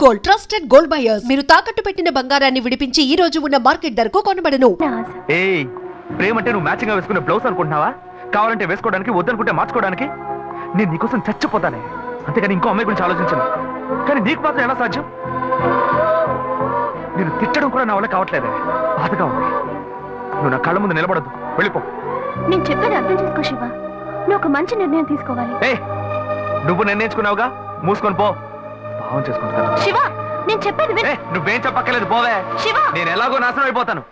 Gold, trusted gold buyers. మీరు తాకట్టు పెట్టిన బంగారాన్ని విడిపించి ఈ రోజు ఉన్న మార్కెట్ ధరకు కొనబడను. ఏయ్, ప్రేమ అంటే నువ్వు మ్యాచింగ్ గా వేసుకునే బ్లౌజ్ అనుకుంటున్నావా? కావాలంటే వేసుకోవడానికి, వద్దనుకుంటే మార్చుకోవడానికి. నేను నీకోసం చచ్చిపోతానే, అంతేగాని ఇంకో అమ్మాయి గురించి ఆలోచించను. కానీ నీకు మాత్రం ఎలా సాధ్యం? నేను తిట్టడం కూడా నా వల్ల కావట్లేదే, బాధగా ఉంది. నువ్వు నా కళ్ళ ముందు నిలబడద్దు, వెళ్ళిపో. నేను చెప్పేది అర్థం చేసుకో శివ, నువ్వు ఒక మంచి నిర్ణయం తీసుకోవాలి. నువ్వు నిర్ణయించుకున్నావుగా, మూసుకొని పో. భావం చేసుకుంటా శివ, నేను చెప్పేది విను. నువ్వేం చెప్పక్కర్లేదు, పోవే. శివ, నేను ఎలాగో నాశనం అయిపోతాను.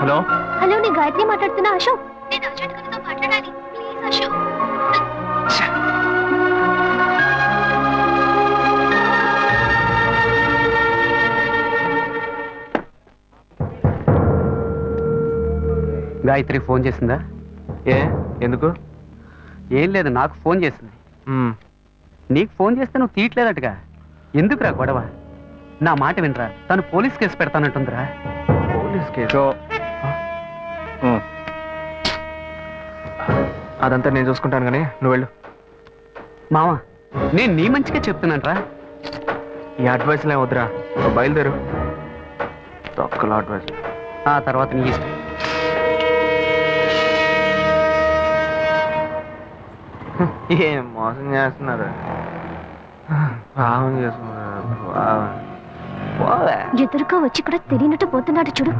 హలో హలో, నేను గాయత్రి మాట్లాడుతున్నా. అశోక్, నేను అర్జెంట్ గా నీతో మాట్లాడాలి, ప్లీజ్ అశోక్. గాయత్రి ఫోన్ చేసిందా? ఎందుకు? ఏం లేదు, నాకు ఫోన్ చేసింది. నీకు ఫోన్ చేస్తే నువ్వు తీయట్లేదటగా. ఎందుకురా గొడవ? నా మాట వినరా, తను పోలీస్ కేసు పెడతానంటుందిరా. Police case? అదంతా నేను చూసుకుంటాను, కానీ నువ్వు వెళ్ళు. మావా, నేను నీ మంచిగా చెప్తున్నానరా. ఈ అడ్వైస్లే వద్దురా, నువ్వు బయలుదేరు. తొక్కల అడ్వైస్. ఆ తర్వాత నీ ఇష్టం. ఏం మోసం చేస్తున్నారు, పావం చేస్తున్నారు. ఎదురుగా వచ్చి కూడా తెలియనట్టు పోతున్నాడు చూడు.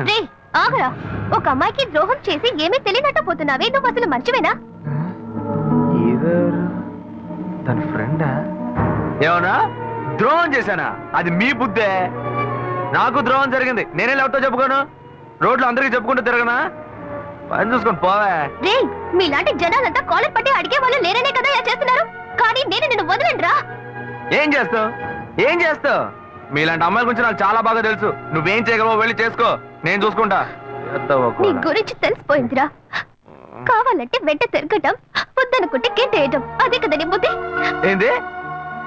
రేయ్, ఆగరా. ఒక అమ్మాయికి ద్రోహం చేసి ఏమీ తెలియనట్టు పోతున్నావే, నువ్వు అసలు మర్చివేనా? తన ఫ్రెండా? ఏమన్నా ద్రోహం చేశానా? అది మీ బుద్ధే. నాకు ద్రోహం జరిగింది, నేనే ఎవరితో చెప్పుకోను? రోడ్లు అందరికీ చెప్పుకుంటూ తిరగనా? పని చూసుకొని పోవే. రేయ్, మీలాంటి జనాలంతా కాలర్ పట్టి అడిగే వాళ్ళు లేరనే కదా ఇలా చేస్తున్నారు. కానీ నేను నిన్ను వదలండ్రా. ఏం చేస్తావు? ఏం చేస్తావు? మీలాంటి అమ్మాయిల గురించి నాకు చాలా బాగా తెలుసు. నువ్వేం చేయగలవో వెళ్ళి చేసుకో, నేను చూసుకుంటా. నీ గురించి తెలిసిపోయిందిరా. కావాలంటే వెంట తిరగటం, వద్దనుకుంటే గెంటేయటం, అదే కదా నీ బుద్ధి. ఏంది?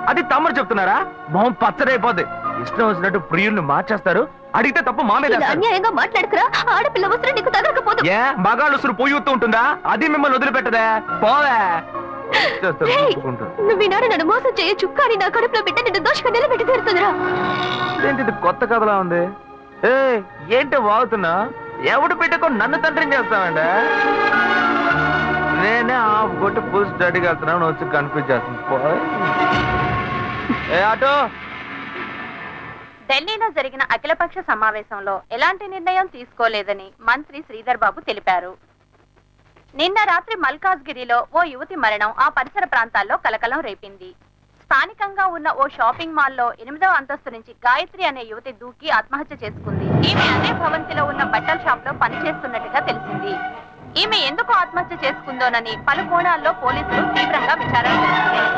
అది తమ్ముడు చెప్తున్నారా? మొహం పచ్చడైపోద్ది. ఇష్టం వచ్చినట్టు ప్రియుల్ని మార్చేస్తారు. అడిగితే తప్పు మా మీద వేస్తారు. అన్యాయంగా మాట్లాడుకురా. ఆడపిల్ల వస్త్రం నీకు తగలకపోదు. ఏ మగాళ్ళు ఉసురు పొయ్యూతూ ఉంటుందా? అది మిమ్మల్ని వదిలిపెట్టదే. పోవే. నువ్వు ఈనాడు నన్ను మోసం చేయొచ్చు, కానీ నా కడుపులో బిడ్డ నిన్ను దోషంగా నిలబెట్టి తీరుతుందిరా. ఏంటి కొత్త కథలా ఉంది? ఏంటో వాగుతున్నా? ఎవడు పెట్టుకో నన్ను తండ్రిని చేస్తామండి? నేనే ఆఫ్ కొట్టి ఫుల్ స్టడీకి వెళ్తున్నాను, వచ్చి కన్ఫ్యూజ్ చేస్తుంది. ఆటో. ఢిల్లీలో జరిగిన అఖిలపక్ష సమావేశంలో ఎలాంటి నిర్ణయం తీసుకోలేదని మంత్రి శ్రీధర్ బాబు తెలిపారు. నిన్న రాత్రి మల్కాజ్గిరిలో ఓ యువతి మరణం ఆ పరిసర ప్రాంతాల్లో కలకలం రేపింది. స్థానికంగా ఉన్న ఓ షాపింగ్ మాల్లో 8వ అంతస్తు నుంచి గాయత్రి అనే యువతి దూకి ఆత్మహత్య చేసుకుంది. ఈమె అదే భవంతిలో ఉన్న బట్టల షాప్ లో పనిచేస్తున్నట్టుగా తెలిసింది. ఈమె ఎందుకు ఆత్మహత్య చేసుకుందోనని పలు కోణాల్లో పోలీసులు తీవ్రంగా విచారణ చేస్తున్నారు.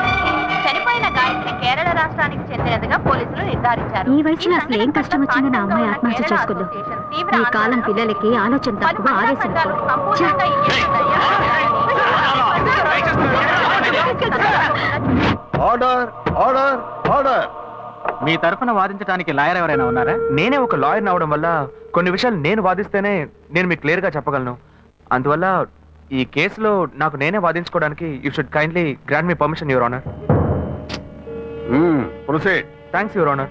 చనిపోయిన గాయత్రి కేరళ రాష్ట్రానికి చెందినదిగా పోలీసులు నిర్ధారించారు. ఈ వయసులో అసలు ఏం కష్టం వచ్చిందని ఆ అమ్మాయి ఆత్మహత్య చేసుకుందో? ఈ కాలం పిల్లలకి ఆలోచన తక్కువ, ఆవేశం ఆర్డర్ ఆర్డర్ ఆర్డర్. మీ తరఫున వాదించడానికి లాయర్ ఎవరైనా ఉన్నారా? నేనే ఒక లాయర్ అవడం వల్ల కొన్ని విషయాలు నేను వాదిస్తేనే నేను మీకు క్లియర్ గా చెప్పగలను. అందువల్ల ఈ కేసులో నాకు నేనే వాదించుకోవడానికి you should kindly grant me permission, your honour. Proceed. Thanks your honour.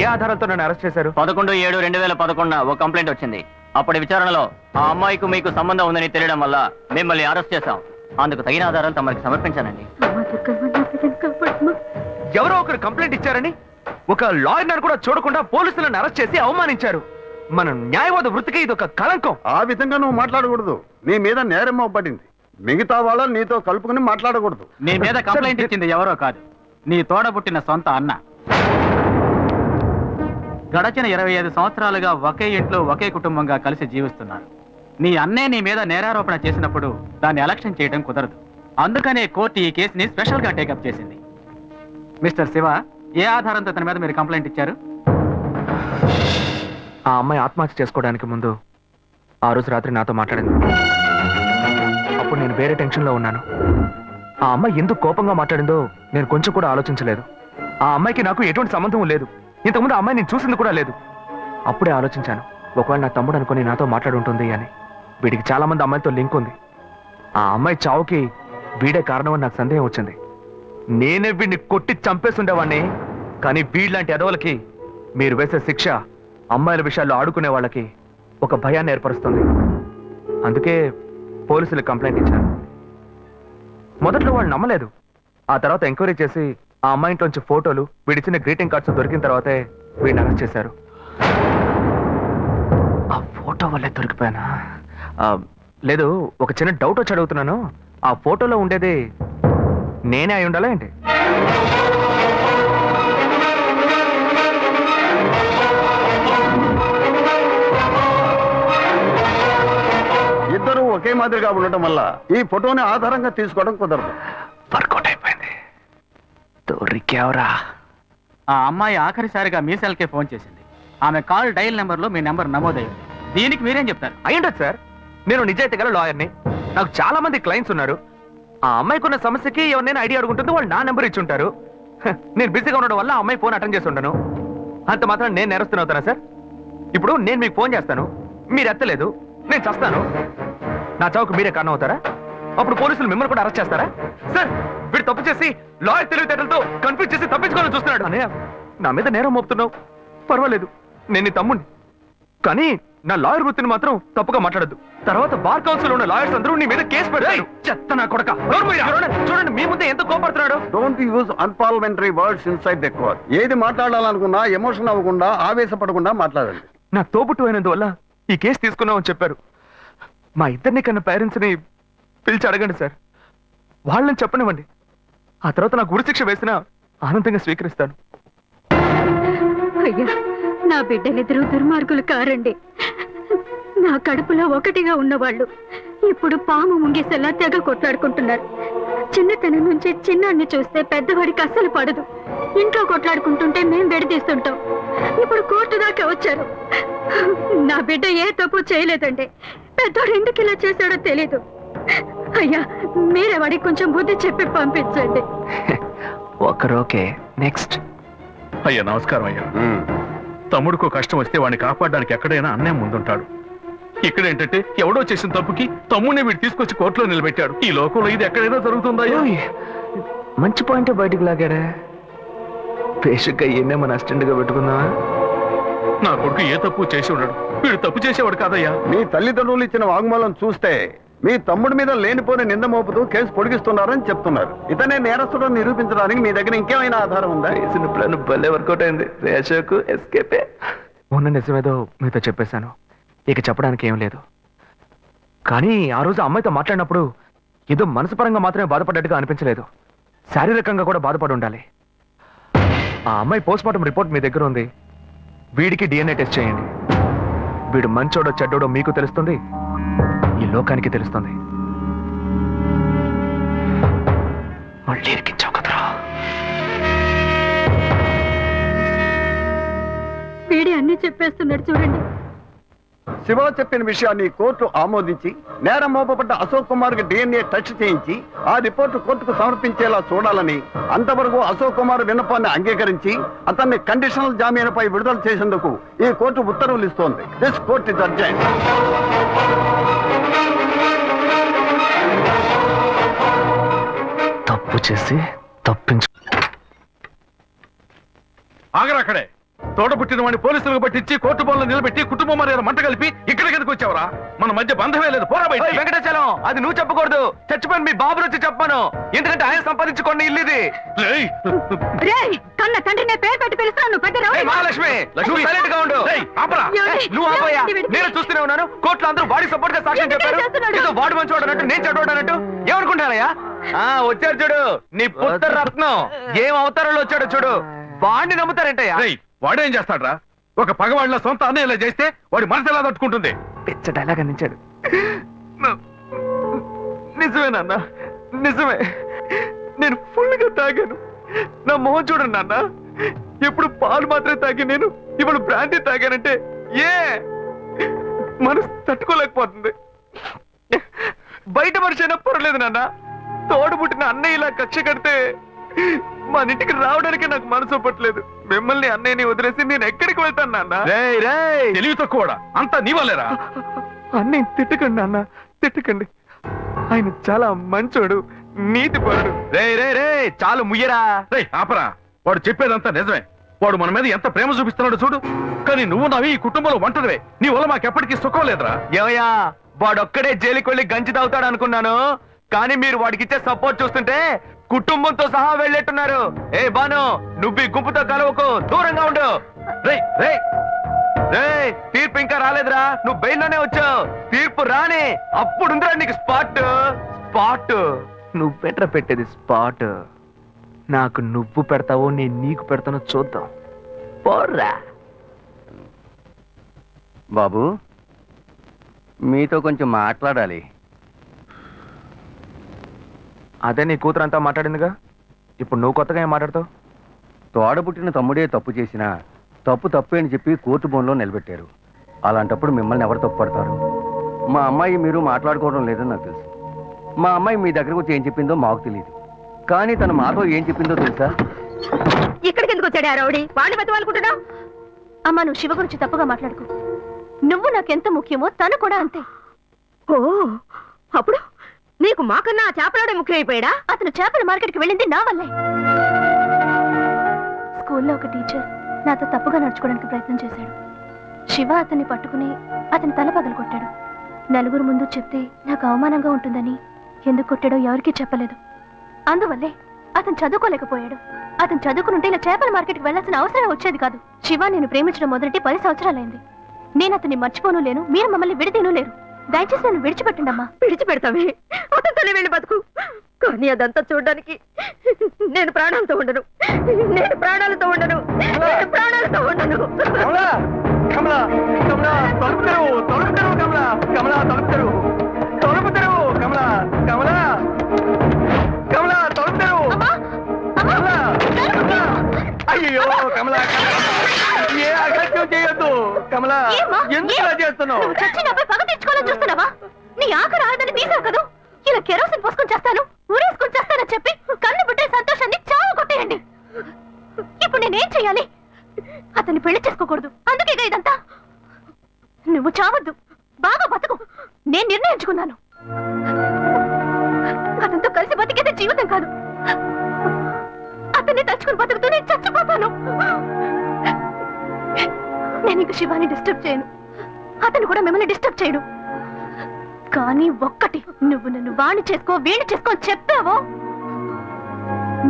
ఏ ఆధారాలతో నన్ను అరెస్ట్ చేశారు? 11/7/2011 ఓ కంప్లైంట్ వచ్చింది. అప్పటి విచారణలో ఆ అమ్మాయికి మీకు సంబంధం ఉందని తెలియడం వల్ల మిమ్మల్ని అరెస్ట్ చేశాం. అందుకు తగిన ఆధారాలు తమరికి సమర్పించానండి. ఎవరో ఒకరు కంప్లైంట్ ఇచ్చారని ఒక లాయర్ కూడా చూడకుండా పోలీసులను అరెస్ట్ చేసి అవమానించారు. మన న్యాయవాద వృత్తికి ఇది ఒక కళంకం. ఆ విధంగా నువ్వు మాట్లాడకూడదు. నీ మీద నేరం పడింది. మిగతా వాళ్ళని నీతో కలుపుకుని మాట్లాడకూడదు. నీ మీద కంప్లైంట్ ఇచ్చింది ఎవరో కాదు, నీ తోడబుట్టిన సొంత అన్న. గడచిన 25 సంవత్సరాలుగా ఒకే ఇంట్లో ఒకే కుటుంబంగా కలిసి జీవిస్తున్నారు. నీ అన్నే నీ మీద నేరారోపణ చేసినప్పుడు దాన్ని ఎలక్షన్ చేయడం కుదరదు. అందుకనే కోర్టు ఈ కేసుని స్పెషల్ గా టేకప్ చేసింది. మిస్టర్ శివ, ఏ ఆధారంతో తన మీద మీరు కంప్లైంట్ ఇచ్చారు? ఆ అమ్మాయి ఆత్మహత్య చేసుకోవడానికి ముందు ఆ రోజు రాత్రి నాతో మాట్లాడింది. అప్పుడు నేను వేరే టెన్షన్లో ఉన్నాను. ఆ అమ్మాయి ఎందుకు కోపంగా మాట్లాడిందో నేను కొంచెం కూడా ఆలోచించలేదు. ఆ అమ్మాయికి నాకు ఎటువంటి సంబంధం లేదు. ఇంతకుముందు ఆ అమ్మాయి నేను చూసింది కూడా లేదు. అప్పుడే ఆలోచించాను, ఒకవేళ నా తమ్ముడు అనుకుని నాతో మాట్లాడుంటుంది అని. వీడికి చాలా మంది అమ్మాయిలతో లింక్ ఉంది. ఆ అమ్మాయి చావుకి వీడే కారణం అని నాకు సందేహం వచ్చింది. నేనే వీడిని కొట్టి చంపేస్తుండేవాడిని. కానీ వీళ్ళంటి ఎదవలకి మీరు వేసే శిక్ష అమ్మాయిల విషయాల్లో ఆడుకునే వాళ్ళకి ఒక భయాన్ని ఏర్పరుస్తుంది. అందుకే పోలీసులకు కంప్లైంట్ ఇచ్చారు. మొదట్లో వాళ్ళు నమ్మలేదు. ఆ తర్వాత ఎంక్వైరీ చేసి ఆ అమ్మాయి ఇంట్లోంచి ఫోటోలు, వీడిచ్చిన గ్రీటింగ్ కార్డ్స్ దొరికిన తర్వాతే వీడిని అరెస్ట్ చేశారు. ఆ ఫోటో వల్లే దొరికిపోయానా? లేదు, ఒక చిన్న డౌట్ వచ్చి అడుగుతున్నాను. ఆ ఫోటోలో ఉండేది నేనే అయి ఉండాలా ఏంటి? ఇద్దరు ఒకే మాదిరిగా ఉండటం వల్ల ఈ ఫోటోని ఆధారంగా తీసుకోవడం కుదరదు. వర్కౌట్ అయిపోయింది. దొరికావరా? ఆ అమ్మాయి ఆఖరిసారిగా మీ సెల్కే ఫోన్ చేసింది. ఆమె కాల్ డైల్ నెంబర్లో మీ నెంబర్ నమోదైంది. దీనికి మీరేం చెప్తారు? అయ్యుండదు సార్. నేను నిజాయితీ గల లాయర్ని. నాకు చాలా మంది క్లయింట్స్ ఉన్నారు. ఆ అమ్మాయికి ఉన్న సమస్యకి ఎవరినైనా ఐడియా అడుగుంటుంది, వాళ్ళు నా నెంబర్ ఇచ్చి ఉంటారు. నేను బిజీగా ఉండడం వల్ల ఆ అమ్మాయి ఫోన్ అటెండ్ చేసి ఉండను. అంత మాత్రం నేను నేరస్తున్నా సార్? ఇప్పుడు నేను మీకు ఫోన్ చేస్తాను, మీరు ఎత్తలేదు, నేను చస్తాను. నా చావుకు మీరే కారణం అవుతారా? అప్పుడు పోలీసులు మిమ్మల్ని కూడా అరెస్ట్ చేస్తారా? సార్, వీడు తప్పు చేసి లాయర్ తెలివితేటలతో కన్ఫ్యూజ్ చేసి తప్పించుకోవాలని చూస్తున్నాడు. అనే నా మీద నేరం మోపుతున్నావు, పర్వాలేదు, నేను నీ తమ్ముడిని. కానీ నా లాయర్ వృత్తిని మాత్రం తప్పుగా మాట్లాడద్దు. తర్వాత బార్ కౌన్సిల్ ఉన్న లాయర్స్ అందరూ నీ మీద కేసు పెడతారు. చెత్త నా కొడక. చూడండి, మీ ముందే ఎంత కోపడుతున్నాడు. Don't use unparliamentary words inside the court. ఏది మాట్లాడాలనుకున్నా ఎమోషన్ అవ్వకుండా, ఆవేశపడకుండా మాట్లాడండి. నా తోబుట్టు అయినందువల్ల ఈ కేసు తీసుకున్నామని చెప్పారు. మా ఇద్దరిని కన్నా పేరెంట్స్ ని పిలిచి అడగండి సార్. వాళ్ళని చెప్పనివ్వండి. ఆ తర్వాత నాకు ఉరిశిక్ష వేసినా ఆనందంగా స్వీకరిస్తాను. అయ్యా, నా బిడ్డలిద్దరూ దుర్మార్గులు కారండి. నా కడుపులో ఒకటిగా ఉన్నవాళ్ళు ఇప్పుడు పాము ముంగేసేలా తెగ కొట్లాడుకుంటున్నారు. చిన్నతనం నుంచి చిన్నాన్ని చూస్తే పెద్దవాడికి అస్సలు పడదు. ఇంట్లో కొట్లాడుకుంటుంటే మేం విడదీస్తుంటాం. ఇప్పుడు కోర్టు దాకా వచ్చారు. నా బిడ్డ ఏ తప్పు చేయలేదండి. పెద్దోడు ఎందుకు ఇలా చేశాడో తెలీదు. అయ్యా, మీరే వాడికి కొంచెం బుద్ధి చెప్పి పంపించండి. ఒకరోకే. నెక్స్ట్. అయ్యా నమస్కారం అయ్యా. తమ్ముడికో కష్టం వస్తే వాడిని కాపాడడానికి ఎక్కడైనా అన్నయ్య ముందుంటాడు. ఇక్కడ ఏంటంటే ఎవడో చేసిన తప్పుకి తమ్ముడిని వీడు తీసుకొచ్చి కోర్టులో నిలబెట్టాడు. ఈ లోకంలో ఇది ఎక్కడైనా జరుగుతుందా? మంచి పాయింట్ బయటికి లాగాడా? బేసిక్గా ఈయనే మన అసిస్టెంట్ గా పెట్టుకుందామా? నా కొడుకు ఏ తప్పు చేసి ఉన్నాడు, వీడు తప్పు చేసేవాడు కాదయ్యా. మీ తల్లిదండ్రులు ఇచ్చిన వాంగ్మూలం చూస్తే మీ తమ్ముడి మీద లేనిపోని నింద మోపుతూ కేసు పొడిగిస్తున్నారని చెప్తున్నారు. ఇతనే నేరస్తుడు నిరూపించడానికి మీ దగ్గర ఇంకేమైనా ఆధారం ఉందా? ప్లాన్ భలే వర్కౌట్ అయింది. రేషోకు ఎస్కేపే. ఉన్న నిజమేదో మీతో చెప్పేశాను, ఇక చెప్పడానికి ఏం లేదు. కానీ ఆ రోజు అమ్మాయితో మాట్లాడినప్పుడు ఏదో మనసుపరంగా మాత్రమే బాధపడ్డట్టుగా అనిపించలేదు. శారీరకంగా కూడా బాధపడి ఉండాలి. ఆ అమ్మాయి పోస్ట్మార్టం రిపోర్ట్ మీ దగ్గర ఉంది. వీడికి DNA టెస్ట్ చేయండి. వీడు మంచోడో చెడ్డోడో మీకు తెలుస్తుంది, ఈ లోకానికి తెలుస్తుంది. మళ్ళీ ఇరికించావు కదరా. వీడి అన్ని చెప్పేస్తున్నాడు చూడండి. శివ చెప్పిన విషయాన్ని కోర్టు ఆమోదించి నేరం మోపబడ్డ అశోక్ కుమార్ కి DNA టెస్ట్ చేయించి ఆ రిపోర్టు కోర్టుకు సమర్పించేలా చూడాలని, అంతవరకు అశోక్ కుమార్ విన్నపాన్ని అంగీకరించి అతన్ని కండిషనల్ జామీనుపై విడుదల చేసేందుకు ఈ కోర్టు ఉత్తర్వులు ఇస్తోంది. This court is urgent. తప్పు చేసి తప్పించు. ఆగరాక్కడే. తోట పుట్టిన వాడిని పోలీసులకు పట్టించి కోర్టు బోన్లో నిలబెట్టి కుటుంబ మర్యాద మంట కలిపి ఇక్కడికి ఎందుకు వచ్చావరా? మన మధ్య బంధమే లేదు, పోరా బయట. వెంకటాచలం, అది నువ్వు చెప్పకూడదు. చచ్చిపోయిన మీ బాబు వచ్చి చెప్పాను. ఎందుకంటే ఆయన సంపాదించుకోండి ఇల్లు ఇది. కన్న తండ్రినే పేరు పెట్టి పిలుస్తున్నాను. మహాలక్ష్మి, నువ్వు సైలెంట్ గా ఉండు. నువ్వు ఆపోయా. నేను చూస్తూనే ఉన్నాను. కోర్టులో అందరూ వాడి సపోర్ట్ గా సాక్ష్యం చెప్పారు. ఏదో వాడు మంచి వాడనట్టు, నేను చెడ్డవాడనట్టు ఏమనుకుంటారయ్యా? వచ్చారు చూడు నీ పుత్ర రత్నం. ఏం అవతారంలో వచ్చాడో చూడు. వాడిని నమ్ముతారంటయ్యా? వాడేం చేస్తాడ్రా? ఒక పగవాడిలో సొంత అన్నయ్యలా చేస్తే వాడి మనసు ఎలా తట్టుకుంటుంది? పిచ్చ డైలాగ్ అందించాడు. నిజమేనన్నా, నిజమే. నేను ఫుల్ గా తాగాను. నా మొహం చూడండి నాన్న. ఎప్పుడు పాలు మాత్రమే తాగి నేను ఇప్పుడు బ్రాండీ తాగానంటే మనసు తట్టుకోలేకపోతుంది. బయట మనిషి అయినా పర్వాలేదు నాన్న, తోడు పుట్టిన అన్నయ్య ఇలా కక్ష కడితే మన ఇంటికి రావడానికి నాకు మనసు పట్టలేదు. మిమ్మల్ని అన్నయ్యని వదిలేసి నేను ఎక్కడికి వెళ్తాను నాన్న? తెలివి తక్కువడా అంతా నీ వల్లేరా? అన్నయ్య తిట్టకండి నాన్న, తిట్టకండి. ఆయన చాలా మంచోడు, నీతిపరుడు. రే చాలు ముయ్యరా. రేయ్ ఆపరా, వాడు చెప్పేదంతా నిజమే. వాడు మన మీద ఎంత ప్రేమ చూపిస్తున్నాడు చూడు. కానీ నువ్వు నావి ఈ కుటుంబంలో వంటదివే. నీ వల్ల మాకెప్పటికీ సుఖం లేదురా. ఏమయ్యా, వాడొక్కడే జైలుకి వెళ్ళి గంజి తాగుతాడు అనుకున్నాను, కానీ మీరు వాడికి ఇచ్చే సపోర్ట్ చూస్తుంటే కుటుంబంతో సహా వెళ్ళేట్టున్నారు. ఏ బాను, నువ్వు ఈ గుంపుతో కలవకు, దూరంగా ఉండు. రేయ్ రేయ్ తీర్పు ఇంకా రాలేదురా, నువ్వు బెయిల్లోనే వచ్చావు. తీర్పు రాని అప్పుడుందిరా నీకు స్పాట్. నువ్వెట్రా పెట్టేది స్పాట్? నాకు నువ్వు పెడతావో నేను నీకు పెడతానో చూద్దాం. పోర్రా. బాబు, మీతో కొంచెం మాట్లాడాలి. అదే నీ కూతురు అంతా మాట్లాడిందిగా, ఇప్పుడు నువ్వు కొత్తగా ఏం మాట్లాడతావు? తోడబుట్టిన తమ్ముడే తప్పు చేసినా తప్పు తప్పే అని చెప్పి కోర్టు బోన్లో నిలబెట్టారు. అలాంటప్పుడు మిమ్మల్ని ఎవరు తప్పు పడతారు? మా అమ్మాయి మీరు మాట్లాడుకోవడం లేదని నాకు తెలుసు. మా అమ్మాయి మీ దగ్గరకు వచ్చి ఏం చెప్పిందో మాకు తెలియదు, కానీ తను మాతో ఏం చెప్పిందో తెలుసా? ఇక్కడికి ఎందుకు వచ్చాడు ఆ రౌడీ? వాడిని బతవాలనుకుంటున్నావు? అమ్మా, నువ్వు శివ గురించి తప్పుగా మాట్లాడుకో. నువ్వు నాకెంత ముఖ్యమో తను కూడా అంతే. ఓ, అప్పుడు నీకు మాకన్నా ఆ చేపలాడే ముఖ్యమైపోయాడా? అతను చేపల మార్కెట్కి వెళ్ళింది నా వల్లే. స్కూల్లో ఒక టీచర్ నాతో తప్పుగా నడుచుకోవడానికి ప్రయత్నం చేశాడు. శివ అతన్ని పట్టుకుని అతని తల పగలు కొట్టాడు. నలుగురు ముందు చెప్తే నాకు అవమానంగా ఉంటుందని ఎందుకు కొట్టాడో ఎవరికీ చెప్పలేదు. అందువల్లే అతను చదువుకోలేకపోయాడు. అతను చదువుకునుంటే ఇలా చేపల మార్కెట్కి వెళ్లాల్సిన అవసరం వచ్చేది కాదు. శివ నేను ప్రేమించడం మొదటి 10 సంవత్సరాలైంది. నేను అతన్ని మర్చిపోను లేను, మీరు మమ్మల్ని విడదీను లేరు. దయచేసి నన్ను విడిచిపెట్టండి అమ్మా. విడిచిపెడతావే, అతనితోనే వెళ్ళి బతుకు. కానీ అదంతా చూడడానికి నేను ప్రాణాలతో ఉండను. నేను ప్రాణాలతో ఉండను. నేను ప్రాణాలతో ఉండను. కమలా, కమలా, కమలా, తలుపు తెరువు, తలుపు తెరువు, కమలా, కమలా, తలుపు తెరువు, తలుపు తెరువు, కమలా, కమలా, కమలా, తలుపు తెరువు, కమలా, కమలా. అయ్యో కమలా, ఏ అగత్యం చేయొద్దు కమలా. ఏమ్మా? ఎందుకు ఇలా చేస్తున్నావు? నువ్వు చచ్చి నాపై పగ తెచ్చుకోవాలని చూస్తున్నావా? నీ ఆఖరి ఆడదని తీసావు కదా, ఇలా కెరోసిన్ పోసుకొని చేస్తాను, ఊరేసుకొని చేస్తానని చెప్పి కన్ను బిడ్డే సంతోషాన్ని చావు కొట్టేయండి. ఇప్పుడు నేనేం చెయ్యాలి? అతన్ని పెళ్లి చేసుకోకూడదు, అందుకే ఇదంతా. నువ్వు చావద్దు, బాగా బతుకు. నేను నిర్ణయించుకున్నాను. అతనితో కలిసి బతికేదే జీవితం కాదు. అతన్ని తలుచుకుని బతుకుతూ నేను చచ్చిపోతాను. నేను ఇంక శివాని డిస్టర్బ్ చేయను, అతను కూడా మిమ్మల్ని డిస్టర్బ్ చేయడు. కానీ ఒక్కటి, నువ్వు నన్ను వాణ్ణి చేసుకో వీణ్ణి చేసుకో అని చెప్పావో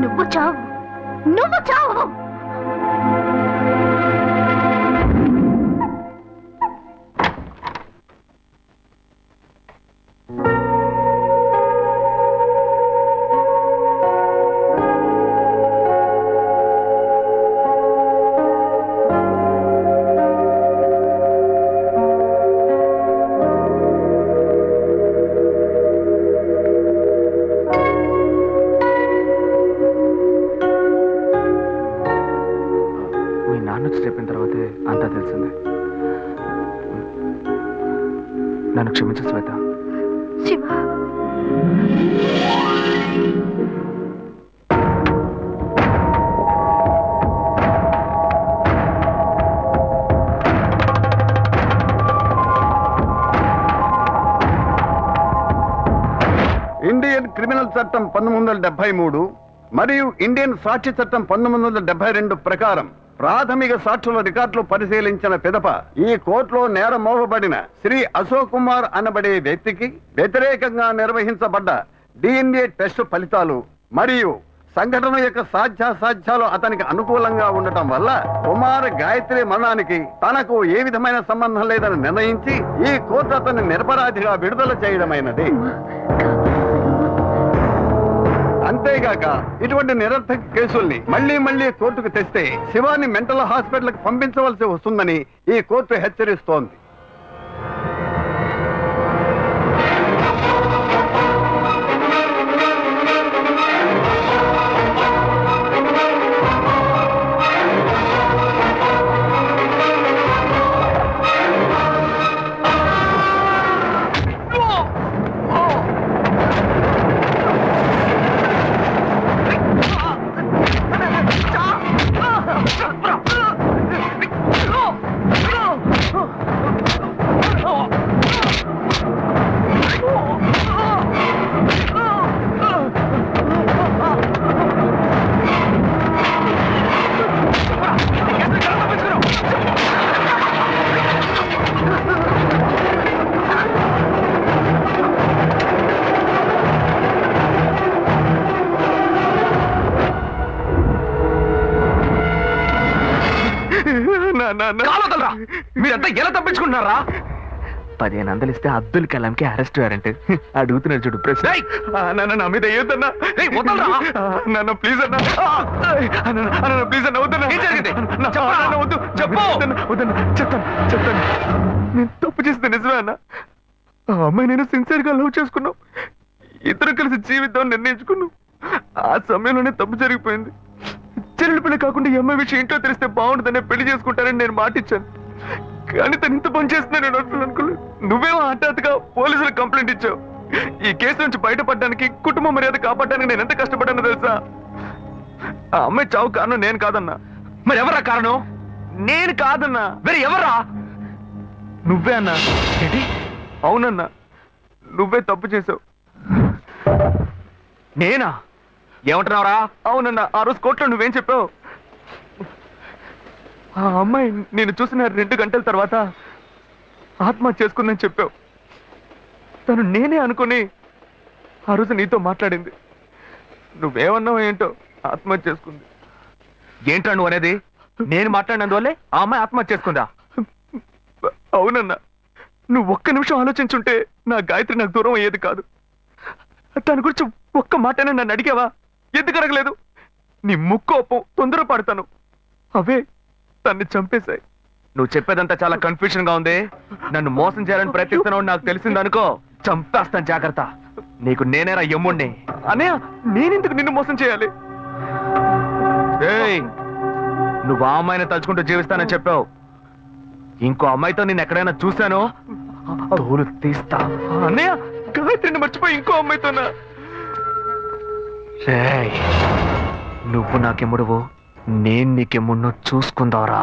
నువ్వు చావు, నువ్వు చావు. చెప్పిన తర్వాతే అంతా తెలిసింది. నన్ను క్షమించు శ్వేత. శివ, ఇండియన్ క్రిమినల్ చట్టం 1973 మరియు ఇండియన్ సాక్షి చట్టం 1972 ప్రకారం ప్రాథమిక సాక్షుల రికార్డులు పరిశీలించిన పిదప ఈ కోర్టులో నేరం మోపబడిన శ్రీ అశోక్ కుమార్ అనబడే వ్యక్తికి వ్యతిరేకంగా నిర్వహించబడ్డ DNA టెస్ట్ ఫలితాలు మరియు సంఘటన యొక్క సాధ్యాసాధ్యాలు అతనికి అనుకూలంగా ఉండటం వల్ల కుమార్ గాయత్రి మరణానికి తనకు ఏ విధమైన సంబంధం లేదని నిర్ణయించి ఈ కోర్టు అతన్ని నిరపరాధిగా విడుదల చేయడమైనది. అంతేగాక ఇటువంటి నిరర్థక కేసుల్ని మళ్లీ మళ్లీ కోర్టుకు తెస్తే శివాని మెంటల్ హాస్పిటల్కి పంపించవలసి వస్తుందని ఈ కోర్టు హెచ్చరిస్తోంది. కాలొదలరా. మీరంతా ఎలా తప్పించుకుంటున్నారా? 1500 ఇస్తే అబ్దుల్ కలాంకి అరెస్ట్ వారెంట్. అడుగుతున్నాడు చూడు ప్రశ్న. నా మీద ఏదన్నా నన్న ప్లీజ్ అన్నా, ప్లీజ్ అన్న వద్దన్నా. వద్దు చెప్పు. చెప్తాను. నేను తప్పు చేస్తే నిజమే అన్న. ఆ అమ్మాయి నేను సిన్సియర్ గా లవ్ చేసుకున్నాం. ఇద్దరు కలిసి జీవితం నిర్ణయించుకున్నాం. ఆ సమయంలోనే తప్పు జరిగిపోయింది. చెల్లెలు పిల్ల కాకుండా ఈ అమ్మాయి విషయం ఇంట్లో తెలిస్తే బాగుంటుందనే పెళ్లి చేసుకుంటానని నేను మాటిచ్చాను. కానీ తను ఇంత పని చేస్తున్నా నేను అనుకోలేదు. నువ్వేమో హఠాత్తుగా పోలీసులకు కంప్లైంట్ ఇచ్చావు. ఈ కేసు నుంచి బయటపడడానికి, కుటుంబ మర్యాద కాపాడడానికి నేను ఎంత కష్టపడ్డానో తెలుసా? ఆ అమ్మాయి చావు కారణం నేను కాదన్నా. మరి ఎవరా కారణం? నేను కాదన్నా. వేరే ఎవరా? నువ్వే అన్నా. ఏంటి? అవునన్నా, నువ్వే తప్పు చేసావు. నేనా? ఏమంటున్నావురా? అవునన్నా, ఆ రోజు కోర్టులో నువ్వేం చెప్పావు? ఆ అమ్మాయి నేను చూసిన 2 గంటల తర్వాత ఆత్మహత్య చేసుకుందని చెప్పావు. తను నేనే అనుకుని ఆ రోజు నీతో మాట్లాడింది. నువ్వేమన్నావు ఏంటో, ఆత్మహత్య చేసుకుంది. ఏంట్రా నువ్వు అనేది? నేను మాట్లాడినందువల్లే ఆ అమ్మాయి ఆత్మహత్య చేసుకుందా? అవునన్నా, నువ్వు ఒక్క నిమిషం ఆలోచించుంటే నా గాయత్రి నాకు దూరం అయ్యేది కాదు. దాని గురించి ఒక్క మాటనే నన్ను అడిగావా? ఎందుకు అడగలేదు? నీ ముక్కోపం, తొందరపడతాను అవే తన్ని చంపేశాయి. నువ్వు చెప్పేదంతా చాలా కన్ఫ్యూజన్ గా ఉంది. నన్ను మోసం చేయాలని ప్రయత్నిస్తున్నావు నాకు తెలిసిందనుకో, చంపేస్తాను. జాగ్రత్త. నీకు నేనేరా యమ్ముణ్ణి. అన్నయ్య, నేనెందుకు నిన్ను మోసం చేయాలి? ఏయ్, నువ్వు ఆ అమ్మాయిని తలుచుకుంటూ జీవిస్తానని చెప్పావు. ఇంకో అమ్మాయితో నేను ఎక్కడైనా చూశాను, తోలు తీస్తా. అన్నయ్య, గాయత్రిని మర్చిపోయి ఇంకో అమ్మాయితోనా? నువ్వు నాకెమ్ముడువు, నేను నీకెమ్ముడినో చూసుకుందావరా.